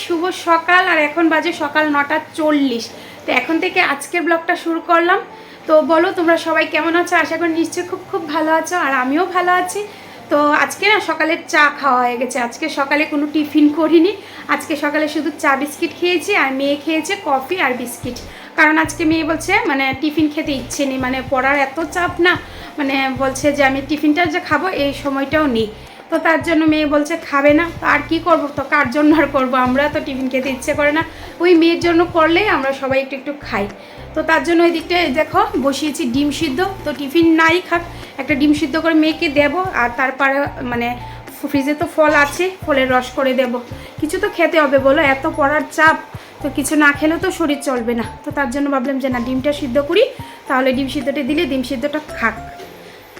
শুভ সকাল। আর এখন বাজে সকাল 9:40। তো এখন থেকে আজকের ব্লগটা শুরু করলাম। তো বলো তোমরা সবাই কেমন আছো? আশা করি নিশ্চয়ই খুব খুব ভালো আছো, আর আমিও ভালো আছি। তো আজকে না সকালের চা খাওয়া হয়ে গেছে। আজকে সকালে কোনো টিফিন করিনি। আজকে সকালে শুধু চা বিস্কিট খেয়েছি, আর মেয়ে খেয়েছে কফি আর বিস্কিট। কারণ আজকে মেয়ে বলছে মানে টিফিন খেতে ইচ্ছে নেই, মানে পড়ার এত চাপ না, মানে বলছে যে আমি টিফিনটা যে খাবো এই সময়টাও নেই। তো তার জন্য মেয়ে বলছে খাবে না। তো আর কী করবো, তো কার জন্য আর করবো, আমরা তো টিফিন খেতে ইচ্ছে করে না, ওই মেয়ের জন্য করলেই আমরা সবাই একটু একটু খাই। তো তার জন্য ওই দিকটায় দেখো বসিয়েছি ডিম সিদ্ধ। তো টিফিন নাই খাক, একটা ডিম সিদ্ধ করে মেয়েকে দেবো, আর তারপরে মানে ফ্রিজে তো ফল আছে, ফলের রস করে দেব। কিছু তো খেতে হবে বলো, এত পড়ার চাপ, তো কিছু না খেলেও তো শরীর চলবে না। তো তার জন্য ভাবলাম যে না, ডিমটা সিদ্ধ করি, তাহলে ডিম সিদ্ধটা দিলে ডিম সিদ্ধটা খাক।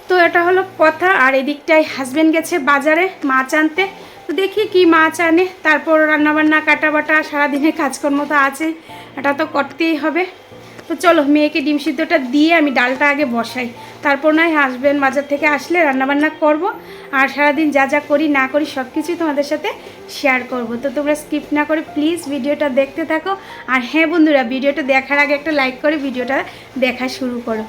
তো এটা হলো কথা। আর এদিকটায় হাজব্যান্ড গেছে বাজারে মাছ আনতে। তো দেখি কি মাছ আনে, তারপর রান্নাবান্না কাটা বাটা সারাদিনের কাজকর্ম তো আছে, এটা তো করতেই হবে। তো চলো মেয়েকে ডিম সিদ্ধটা দিয়ে আমি ডালটা আগে বসাই, তারপর নয় হাজব্যান্ড বাজার থেকে আসলে রান্নাবান্না করব। আর সারাদিন যা যা করি না করি সব কিছুই তোমাদের সাথে শেয়ার করব। তো তোমরা স্কিপ না করে প্লিজ ভিডিওটা দেখতে থাকো। আর হ্যাঁ বন্ধুরা, ভিডিওটা দেখার আগে একটা লাইক করে ভিডিওটা দেখা শুরু করো।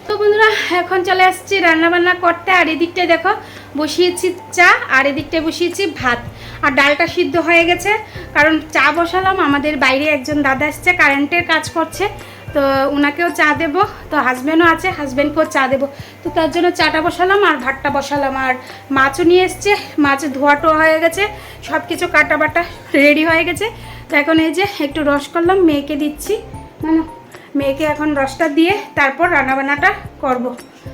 তো বন্ধুরা এখন চলে আসছি রান্নাবান্না করতে। আর এদিকটায় দেখো বসিয়েছি চা, আর এদিকটায় বসিয়েছি ভাত। আর ডালটা সিদ্ধ হয়ে গেছে, কারণ চা বসালাম, আমাদের বাইরে একজন দাদা এসছে কারেন্টের কাজ করছে, তো ওনাকেও চা দেব। তো হাজব্যান্ডও আছে, হাজব্যান্ডকেও চা দেব। তো তার জন্য চাটা বসালাম আর ভাতটা বসালাম। আর মাছও নিয়ে এসছে, মাছ ধোয়াটো হয়ে গেছে, সব কিছু কাটা বাটা রেডি হয়ে গেছে। তো এখন এই যে একটু রস করলাম, মেয়েকে দিচ্ছি, মানে মেয়েকে এখন রসটা দিয়ে তারপর রান্নাবান্নাটা করব।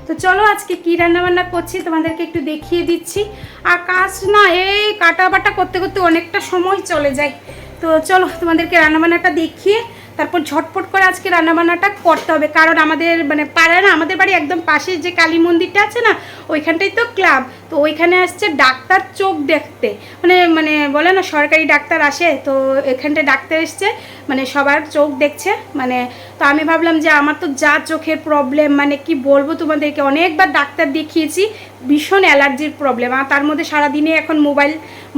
তো চলো আজকে কি রান্নাবান্না করছি তোমাদেরকে একটু দেখিয়ে দিচ্ছি। আর কাজ না এই কাটা বাটা করতে করতে অনেকটা সময় চলে যায়। তো চলো তোমাদেরকে রান্নাবান্নাটা দেখিয়ে তারপর ঝটপট করে আজকে রান্নাবান্নাটা করতে হবে। কারণ আমাদের মানে পাড়ায় না, আমাদের বাড়ি একদম পাশে যে কালী মন্দিরটা আছে না, ওইখানটাই তো ক্লাব। তো ওইখানে আসছে ডাক্তার চোখ দেখতে, মানে মানে বলে না সরকারি ডাক্তার আসে, তো এখানটায় ডাক্তার এসছে, মানে সবার চোখ দেখছে। মানে তো আমি ভাবলাম যে আমার তো যা চোখের প্রবলেম, মানে কি বলবো তোমাদেরকে, অনেকবার ডাক্তার দেখিয়েছি, ভীষণ অ্যালার্জির প্রবলেম। আর তার মধ্যে সারাদিনে এখন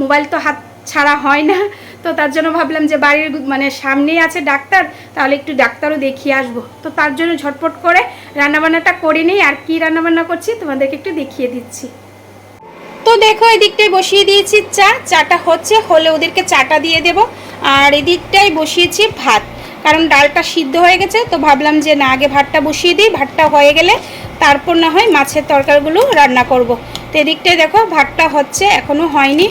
মোবাইল তো হাত ছাড়া হয় না। তো তার জন্য ভাবলাম যে বাড়ির মানে সামনেই আছে ডাক্তার, তাহলে একটু ডাক্তারও দেখিয়ে আসবো। তো তার জন্য ঝটপট করে রান্নাবান্নাটা করে নিই। আর কি রান্নাবান্না করছি তোমাদেরকে একটু দেখিয়ে দিচ্ছি। তো দেখো এদিকটায় বসিয়ে দিয়েছি চাটা হলে ওদেরকে চাটা দিয়ে দেব। আর এদিকটায় বসিয়েছি ভাত, কারণ ডালটা সিদ্ধ হয়ে গেছে। তো ভাবলাম যে না, আগে ভাতটা বসিয়ে দিই, ভাতটা হয়ে গেলে তারপর না হয় মাছের তরকারিগুলো রান্না করব। তো এদিকটায় দেখো ভাতটা হচ্ছে, এখনও হয়নি।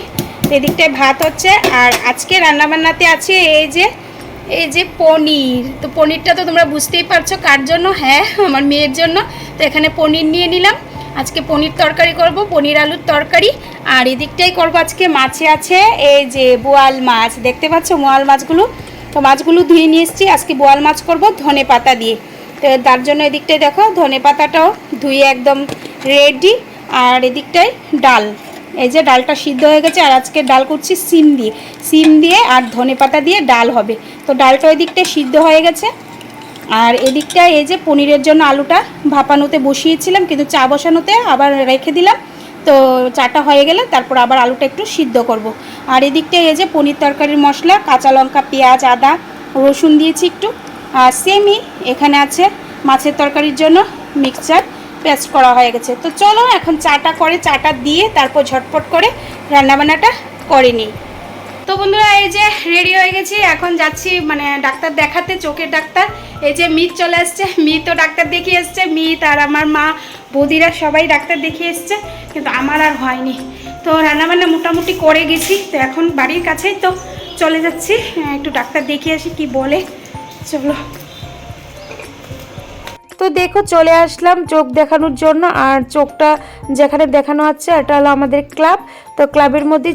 এদিকটায় ভাত হচ্ছে। আর আজকে রান্নাবান্নাতে আছে এই যে পনির। তো পনিরটা তো তোমরা বুঝতেই পারছো কার জন্য, হ্যাঁ আমার মেয়ের জন্য। তো এখানে পনির নিয়ে নিলাম, আজকে পনির তরকারি করব, পনির আলুর তরকারি। আর এদিকটাই করব আজকে মাছে আছে এই যে বোয়াল মাছ, দেখতে পাচ্ছ বোয়াল মাছগুলো। তো মাছগুলো ধুয়ে নিয়ে এসেছি, আজকে বোয়াল মাছ করব ধনে পাতা দিয়ে। তো তার জন্য এদিকটায় দেখো ধনে পাতাটাও ধুয়ে একদম রেডি। আর এদিকটায় ডাল, এই যে ডালটা সিদ্ধ হয়ে গেছে। আর আজকে ডাল করছি সিম দিয়ে আর ধনে পাতা দিয়ে ডাল হবে। তো ডালটা ওই দিকটায় সিদ্ধ হয়ে গেছে। আর এদিকটায় এই যে পনিরের জন্য আলুটা ভাপানোতে বসিয়েছিলাম, কিন্তু চা বসানোতে আবার রেখে দিলাম। তো চাটা হয়ে গেলে তারপর আবার আলুটা একটু সিদ্ধ করব। আর এদিকটায় এই যে পনির তরকারির মশলা, কাঁচা লঙ্কা, পেঁয়াজ, আদা, রসুন দিয়েছি একটু। আর সেমই এখানে আছে মাছের তরকারির জন্য মিক্সচার পেস্ট করা হয়ে গেছে। তো চলো এখন চাটা দিয়ে তারপর ঝটপট করে রান্নাবান্নাটা করে নিই। তো বন্ধুরা এই যে রেডি হয়ে গেছি, এখন যাচ্ছি মানে ডাক্তার দেখাতে, চোখের ডাক্তার। এই যে মিত চলে আসছে, মিতও ডাক্তার দেখিয়ে এসছে, মিত আর আমার মা বৌদিরা সবাই ডাক্তার দেখিয়ে এসছে, কিন্তু আমার আর হয়নি। তো রান্নাবান্না মোটামুটি করে গেছি। তো এখন বাড়ির কাছেই তো চলে যাচ্ছি, একটু ডাক্তার দেখিয়ে আসি কি বলে। চলো। তো দেখো চলে আসলাম চোখ দেখানোর জন্য। আর চোখটা যেখানে দেখানো হচ্ছে এটা হলো আমাদের ক্লাব। তো ক্লাবের মধ্যে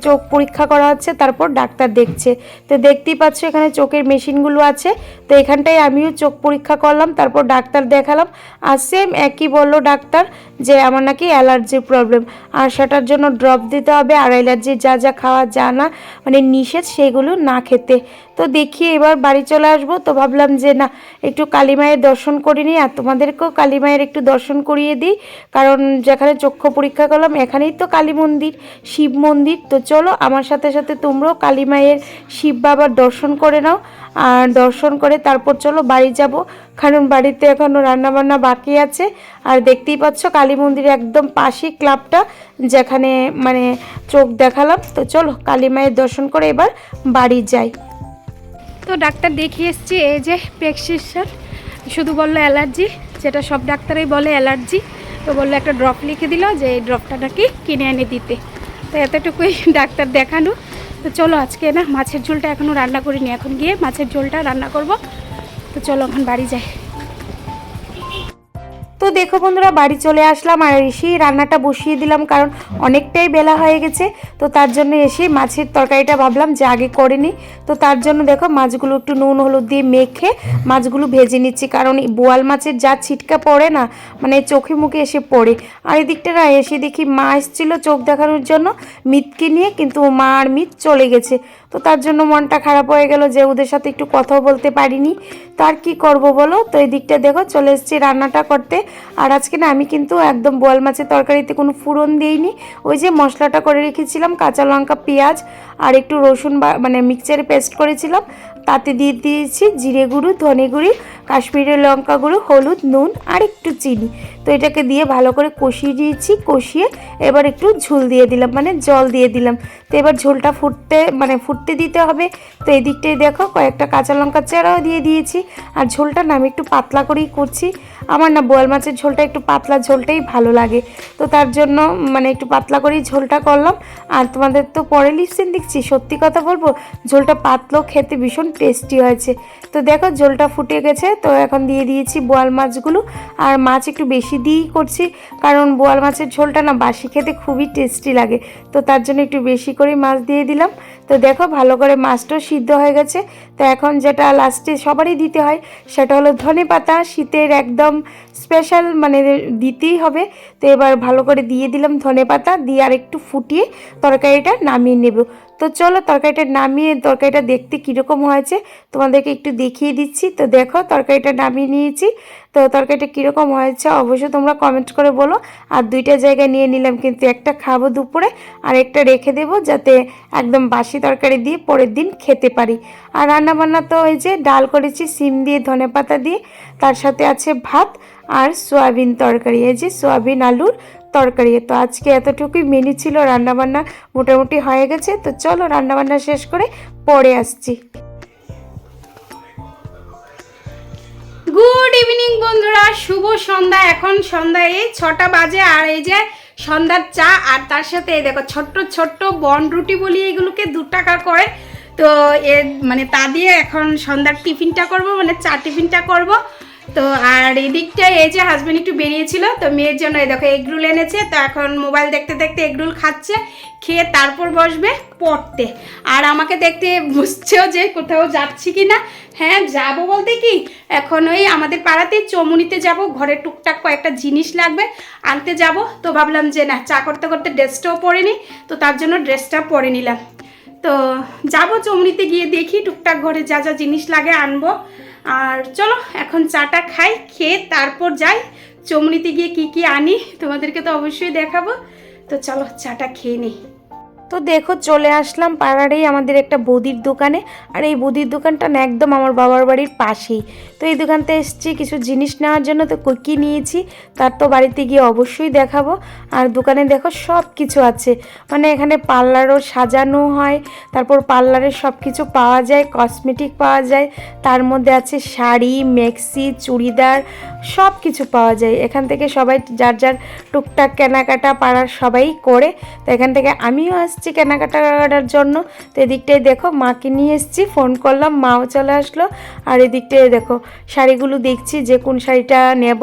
চোখ পরীক্ষা করা হচ্ছে, তারপর ডাক্তার দেখছে। তো দেখতেই পাচ্ছ এখানে চোখের মেশিনগুলো আছে। তো এখানটায় আমিও চোখ পরীক্ষা করলাম, তারপর ডাক্তার দেখালাম। আর সেম একই বললো ডাক্তার যে আমার নাকি অ্যালার্জির প্রবলেম, আর সেটার জন্য ড্রপ দিতে হবে, আর অ্যালার্জির যা যা খাওয়া যা না মানে নিষেধ সেগুলো না খেতে। তো দেখি এবার বাড়ি চলে আসবো, তো ভাবলাম যে না একটু কালী মায়ের দর্শন করে নিই, আর তোমাদেরকেও কালী মায়ের একটু দর্শন করিয়ে দিই, কারণ যেখানে চক্ষু পরীক্ষা করলাম এখানেই তো কালী মন্দির, শিব মন্দির। তো চলো আমার সাথে সাথে তোমরাও কালী মায়ের, শিব বাবার দর্শন করে নাও, আর দর্শন করে তারপর চলো বাড়ি যাব, কারণ বাড়িতে এখনও রান্নাবান্না বাকি আছে। আর দেখতেই পাচ্ছ কালী মন্দিরে একদম পাশেই ক্লাবটা যেখানে মানে চোখ দেখালাম। তো চলো কালী মায়ের দর্শন করে এবার বাড়ি যাই। তো ডাক্তার দেখিয়ে এসছি, এই যে প্রেসক্রিপশন, শুধু বললো অ্যালার্জি, যেটা সব ডাক্তারই বলে অ্যালার্জি। তো বললো একটা ড্রপ লিখে দিল যে এই ড্রপটা নাকি কিনে এনে দিতে। তো এতটুকুই ডাক্তার দেখানো। তো চলো আজকে না মাছের ঝোলটা এখনও রান্না করিনি, এখন গিয়ে মাছের ঝোলটা রান্না করব। তো চলো এখন বাড়ি যাই। তো দেখো বন্ধুরা বাড়ি চলে আসলাম, আর এসেই রান্নাটা বসিয়ে দিলাম, কারণ অনেকটাই বেলা হয়ে গেছে। তো তার জন্য এসে মাছের তরকারিটা ভাবলাম যে আগে করে নিই। তো তার জন্য দেখো মাছগুলো একটু নুন হলুদ দিয়ে মেখে মাছগুলো ভেজে নিচ্ছি, কারণ বোয়াল মাছের যা ছিটকা পড়ে না মানে চোখে মুখে এসে পড়ে। আর এদিকটা না এসে দেখি মা এসেছিল চোখ দেখানোর জন্য মিতকে নিয়ে, কিন্তু মা আর মিত চলে গেছে। তো তার জন্য মনটা খারাপ হয়ে গেল যে ওদের সাথে একটু কথাও বলতে পারিনি। তো আর কী করবো বলো। তো এই দিকটা দেখো চলে এসেছি রান্নাটা করতে। আর আজকে না আমি কিন্তু একদম বোয়াল মাছের তরকারিতে কোনো ফোড়ন দিইনি, ওই যে মশলাটা করে রেখেছিলাম কাঁচা লঙ্কা পেঁয়াজ আর একটু রসুন মানে মিক্সচারে পেস্ট করেছিলাম, তাতে দিয়ে দিয়েছি জিরে গুঁড়ো, ধনে গুঁড়ি, কাশ্মীরি লঙ্কা গুঁড়ো, হলুদ, নুন আর একটু চিনি। তো এটাকে দিয়ে ভালো করে কষিয়ে দিয়েছি, কষিয়ে এবার একটু ঝোল দিয়ে দিলাম মানে জল দিয়ে দিলাম। তো এবার ঝোলটা ফুটতে দিতে হবে। তো এই দিকটাই দেখো কয়েকটা কাঁচা লঙ্কা চেরাও দিয়ে দিয়েছি। আর ঝোলটা না আমি একটু পাতলা করেই করছি, আমার না বোয়াল মাছের ঝোলটা একটু পাতলা ঝোলটাই ভালো লাগে। তো তার জন্য মানে একটু পাতলা করেই ঝোলটা করলাম। আর তোমাদের তো পরে লিপসিন দিচ্ছি, সত্যি কথা বলবো ঝোলটা পাতলো খেতে ভীষণ টেস্টি হয়েছে। তো দেখো ঝোলটা ফুটে গেছে, তো এখন দিয়ে দিয়েছি বোয়াল মাছগুলো। আর মাছ একটু বেশি দিয়েই করছি, কারণ বোয়াল মাছের ঝোলটা না বাসি খেতে খুবই টেস্টি লাগে। তো তার জন্য একটু বেশি করে মাছ দিয়ে দিলাম। তো দেখো ভালো করে মাছটাও সিদ্ধ হয়ে গেছে। তো এখন যেটা লাস্টে সবারই দিতে হয় সেটা হলো ধনে পাতা, শীতের একদম স্পেশাল মানে দিতেই হবে। তো এবার ভালো করে দিয়ে দিলাম ধনে পাতা দিয়ে আর একটু ফুটিয়ে তরকারিটা নামিয়ে নেব। তো চলো তরকারিটা নামিয়ে তরকারিটা দেখতে কীরকম হয়েছে তোমাদেরকে একটু দেখিয়ে দিচ্ছি। তো দেখো তরকারিটা নামিয়ে নিয়েছি। তো তরকারিটা কীরকম হয়েছে অবশ্যই তোমরা কমেন্ট করে বলো। আর দুইটা জায়গায় নিয়ে নিলাম, কিন্তু একটা খাবো দুপুরে আর একটা রেখে দেবো, যাতে একদম বাসি তরকারি দিয়ে পরের দিন খেতে পারি। আর রান্নাবান্না তো ওই যে ডাল করেছি সিম দিয়ে ধনেপাতা দিয়ে, তার সাথে আছে ভাত আর সয়াবিন তরকারি, এই যে সয়াবিন আলুর তরকারি। তো আজকে এতটুকুই মেনু ছিল, রান্নাবান্না মোটামুটি হয়ে গেছে। তো চলো রান্নাবান্না শেষ করে পরে আসছি। গুড ইভিনিং বন্ধুরা, শুভ সন্ধ্যা। এখন সন্ধ্যা এই 6টা বাজে, আর এই যে সন্ধ্যার চা, আর তার সাথে এই দেখো ছোট্ট ছোট্ট বন রুটি বলি এগুলোকে 2 টাকা করে। তো এর মানে তা দিয়ে এখন সন্ধ্যার টিফিনটা করব, মানে চা টিফিনটা করব। তো আর এদিকটায় এই যে হাজব্যান্ড একটু বেরিয়েছিল, তো মেয়ের জন্য এই দেখো এগরোল এনেছে। তো এখন মোবাইল দেখতে দেখতে এগরোল খাচ্ছে, খেয়ে তারপর বসবে পড়তে। আর আমাকে দেখতে বুঝছেও যে কোথাও যাচ্ছি কি না। হ্যাঁ যাবো বলতে কি, এখন ওই আমাদের পাড়াতেই চমুনিতে যাব, ঘরে টুকটাক কয়েকটা জিনিস লাগবে আনতে যাব। তো ভাবলাম যে না চা করতে করতে ড্রেসটাও পরে নিই, তো তার জন্য ড্রেসটা পরে নিলাম। তো যাবো চমুনিতে গিয়ে দেখি টুকটাক ঘরে যা যা জিনিস লাগে আনবো। আর চলো এখন চাটা খাই, খেয়ে তারপর যাই চমুনিতে গিয়ে কি কি আনি তোমাদেরকে তো অবশ্যই দেখাবো। তো চলো চাটা খেয়ে নিই। তো দেখো চলে আসলাম পাড়ারেই আমাদের একটা বৌদির দোকানে। আর এই বৌদির দোকানটা না একদম আমার বাবার বাড়ির পাশেই। তো এই দোকানতে এসেছি কিছু জিনিস নেওয়ার জন্য। তো কী নিয়েছি তার তো বাড়িতে গিয়ে অবশ্যই দেখাবো। আর দোকানে দেখো সব কিছু আছে, মানে এখানে পার্লারও সাজানো হয়, তারপর পার্লারের সব কিছু পাওয়া যায়, কসমেটিক পাওয়া যায়, তার মধ্যে আছে শাড়ি, মেক্সি, চুড়িদার, সব কিছু পাওয়া যায়। এখান থেকে সবাই যার যার টুকটাক কেনাকাটা পাড়ার সবাই করে। তো এখান থেকে আমিও আসছি, আসছি কেনাকাটার জন্য। তো এদিকটায় দেখো মাকে নিয়ে এসেছি, ফোন করলাম, মাও চলে আসলো। আর এদিকটায় দেখো শাড়িগুলো দেখছি যে কোন শাড়িটা নেব।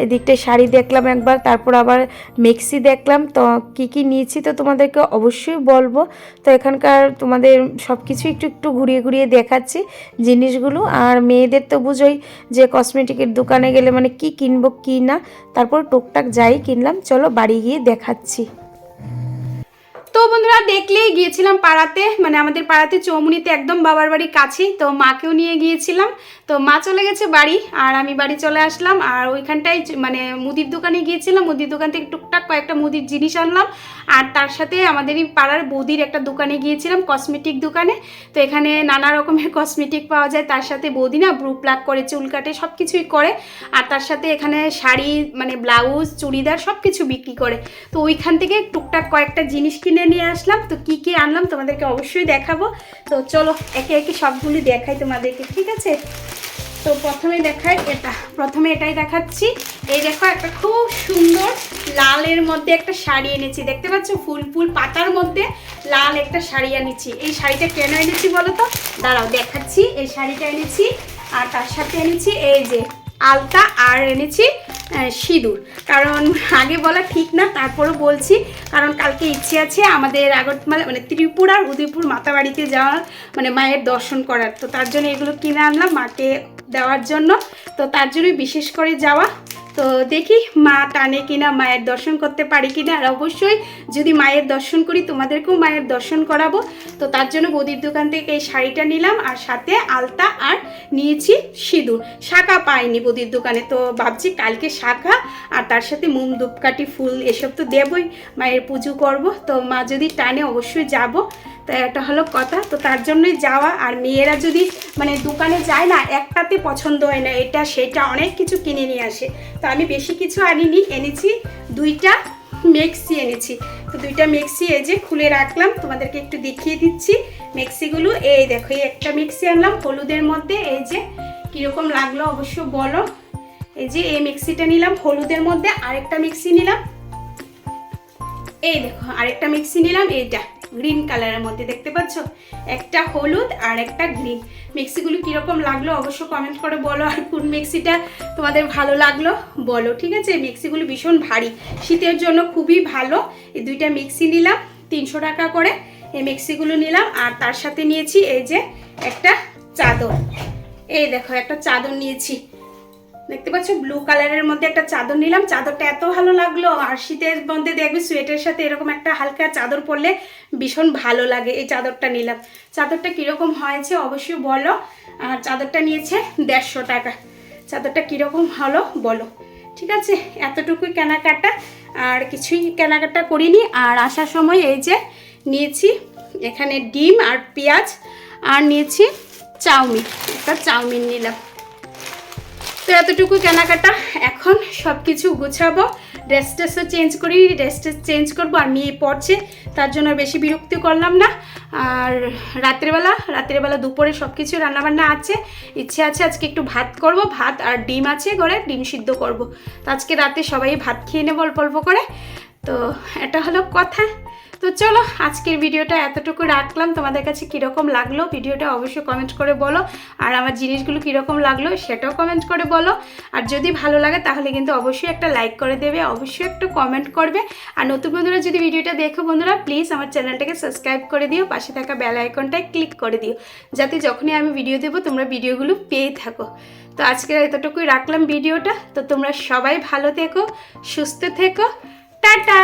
এদিকটায় শাড়ি দেখলাম একবার, তারপর আবার মেক্সি দেখলাম। তো কি কি নিয়েছি তো তোমাদেরকে অবশ্যই বলবো। তো এখানকার তোমাদের সব কিছু একটু একটু ঘুরিয়ে ঘুরিয়ে দেখাচ্ছি জিনিসগুলো। আর মেয়েদের তো বুঝোই যে কসমেটিকের দোকানে গেলে মানে কি কিনবো কি না, তারপর টুকটাক যাই কিনলাম। চলো বাড়ি গিয়ে দেখাচ্ছি। তো বন্ধুরা দেখলেই গিয়েছিলাম পাড়াতে, মানে আমাদের পাড়াতে চৌমুনিতে একদম বাবার বাড়ির কাছেই। তো মাকেও নিয়ে গিয়েছিলাম। তো মা চলে গেছে বাড়ি আর আমি বাড়ি চলে আসলাম। আর ওইখানটায় মানে মুদির দোকানে গিয়েছিলাম, মুদির দোকান থেকে টুকটাক কয়েকটা মুদির জিনিস আনলাম। আর তার সাথে আমাদেরই পাড়ার বৌদির একটা দোকানে গিয়েছিলাম, কসমেটিক দোকানে। তো এখানে নানা রকমের কসমেটিক পাওয়া যায়। তার সাথে বৌদি না ব্রু প্লাক করে, চুল কাটে, সব কিছুই করে। আর তার সাথে এখানে শাড়ি মানে ব্লাউজ চুড়িদার সব কিছু বিক্রি করে। তো ওইখান থেকে টুকটাক কয়েকটা জিনিস কিনে নিয়ে আসলাম। তো কি কি আনলাম তোমাদেরকে অবশ্যই দেখাবো। তো চলো একে একে সবগুলি দেখাই তোমাদেরকে, ঠিক আছে? তো প্রথমে দেখাই প্রথমে এটাই দেখাচ্ছি। এই দেখো একটা খুব সুন্দর লালের মধ্যে একটা শাড়ি এনেছি, দেখতে পাচ্ছ? ফুল ফুল পাতার মধ্যে লাল একটা শাড়ি এনেছি। এই শাড়িটা কেন এনেছি বলো তো? দাঁড়াও দেখাচ্ছি। এই শাড়িটা এনেছি আর তার সাথে এনেছি এই যে আলতা, আর এনেছি সিঁদুর। কারণ আগে বলা ঠিক না, তারপরও বলছি, কারণ কালকে ইচ্ছে আছে আমাদের আগরতলা মানে ত্রিপুরার উদয়পুর মাতাবাড়িতে যাওয়ার, মানে মায়ের দর্শন করার। তো তার জন্য এগুলো কিনে আনলাম মাকে দেওয়ার জন্য। তো তার জন্যই বিশেষ করে যাওয়া। তো দেখি মা টানে কিনা, মায়ের দর্শন করতে পারি কিনা। আর অবশ্যই যদি মায়ের দর্শন করি তোমাদেরকেও মায়ের দর্শন করাবো। তো তার জন্য বৌদির দোকান থেকে এই শাড়িটা নিলাম আর সাথে আলতা আর নিয়েছি সিঁদুর। শাঁখা পাইনি বৌদির দোকানে, তো ভাবছি কালকে শাঁখা আর তার সাথে মোম ধূপকাঠি ফুল এসব তো দেবই, মায়ের পুজো করব। তো মা যদি টানে অবশ্যই যাব। তো এটা হলো কথা। তো তার জন্যই যাওয়া। আর মেয়েরা যদি মানে দোকানে যায় না, একটাতে পছন্দ হয় না, এটা সেটা অনেক কিছু কিনে নিয়ে আসে। তো আমি বেশি কিছু আনিনি, এনেছি দুইটা মেক্সি এনেছি। তো দুইটা মেক্সি এই যে খুলে রাখলাম, তোমাদেরকে একটু দেখিয়ে দিচ্ছি মেক্সিগুলো। এই দেখো এই একটা মেক্সি আনলাম হলুদের মধ্যে, এই যে কীরকম লাগলো অবশ্য বলো। এই যে এই মেক্সিটা নিলাম হলুদের মধ্যে, আরেকটা মেক্সি নিলাম, এই দেখো আরেকটা মিক্সি নিলাম, এইটা গ্রিন কালারের মধ্যে, দেখতে পাচ্ছ? একটা হলুদ আর একটা গ্রিন। মিক্সিগুলো কীরকম লাগলো অবশ্য কমেন্ট করে বলো। আর কোন মিক্সিটা তোমাদের ভালো লাগলো বলো, ঠিক আছে? মিক্সিগুলো ভীষণ ভারী, শীতের জন্য খুবই ভালো। এই দুইটা মিক্সি নিলাম 300 টাকা করে, এই মিক্সিগুলো নিলাম। আর তার সাথে নিয়েছি এই যে একটা চাদর, এই দেখো একটা চাদর নিয়েছি, দেখতে পাচ্ছ? ব্লু কালারের মধ্যে একটা চাদর নিলাম। চাদরটা এত ভালো লাগলো। আর শীতের মধ্যে দেখবে সোয়েটারের সাথে এরকম একটা হালকা চাদর পরলে ভীষণ ভালো লাগে। এই চাদরটা নিলাম। চাদরটা কীরকম হয়েছে অবশ্যই বলো। আর চাদরটা নিয়েছে 150 টাকা। চাদরটা কীরকম হলো বলো, ঠিক আছে? এতটুকুই কেনাকাটা, আর কিছুই কেনাকাটা করিনি। আর আসার সময় এই যে নিয়েছি এখানে ডিম আর পেঁয়াজ, আর নিয়েছি চাউমিন, একটা চাউমিন নিলাম। তো এতটুকু কেনাকাটা। এখন সব কিছু গুছাবো, ড্রেস ট্রেসও চেঞ্জ করি, ড্রেস ট্রেস চেঞ্জ করবো। আর মেয়ে পড়ছে, তার জন্য বেশি বিরক্তি করলাম না। আর রাত্রেবেলা দুপুরে সব কিছু রান্নাবান্না আছে। ইচ্ছে আছে আজকে একটু ভাত করব, ভাত আর ডিম আছে ঘরে, ডিম সিদ্ধ করব। তো আজকে রাতে সবাই ভাত খেয়ে নেব অল্প অল্প করে। তো এটা হলো কথা। তো চলো আজকের ভিডিওটা এতটুকু রাখলাম। তোমাদের কাছে কীরকম লাগলো ভিডিওটা অবশ্যই কমেন্ট করে বলো। আর আমার জিনিসগুলো কীরকম লাগলো সেটাও কমেন্ট করে বলো। আর যদি ভালো লাগে তাহলে কিন্তু অবশ্যই একটা লাইক করে দেবে, অবশ্যই একটা কমেন্ট করবে। আর নতুন বন্ধুরা যদি ভিডিওটা দেখো বন্ধুরা, প্লিজ আমার চ্যানেলটাকে সাবস্ক্রাইব করে দিও, পাশে থাকা বেল আইকনটায় ক্লিক করে দিও, যাতে যখনই আমি ভিডিও দেবো তোমরা ভিডিওগুলো পেয়ে থাকো। তো আজকে এতটুকুই রাখলাম ভিডিওটা। তো তোমরা সবাই ভালো থেকো, সুস্থ থেকো, টাটা।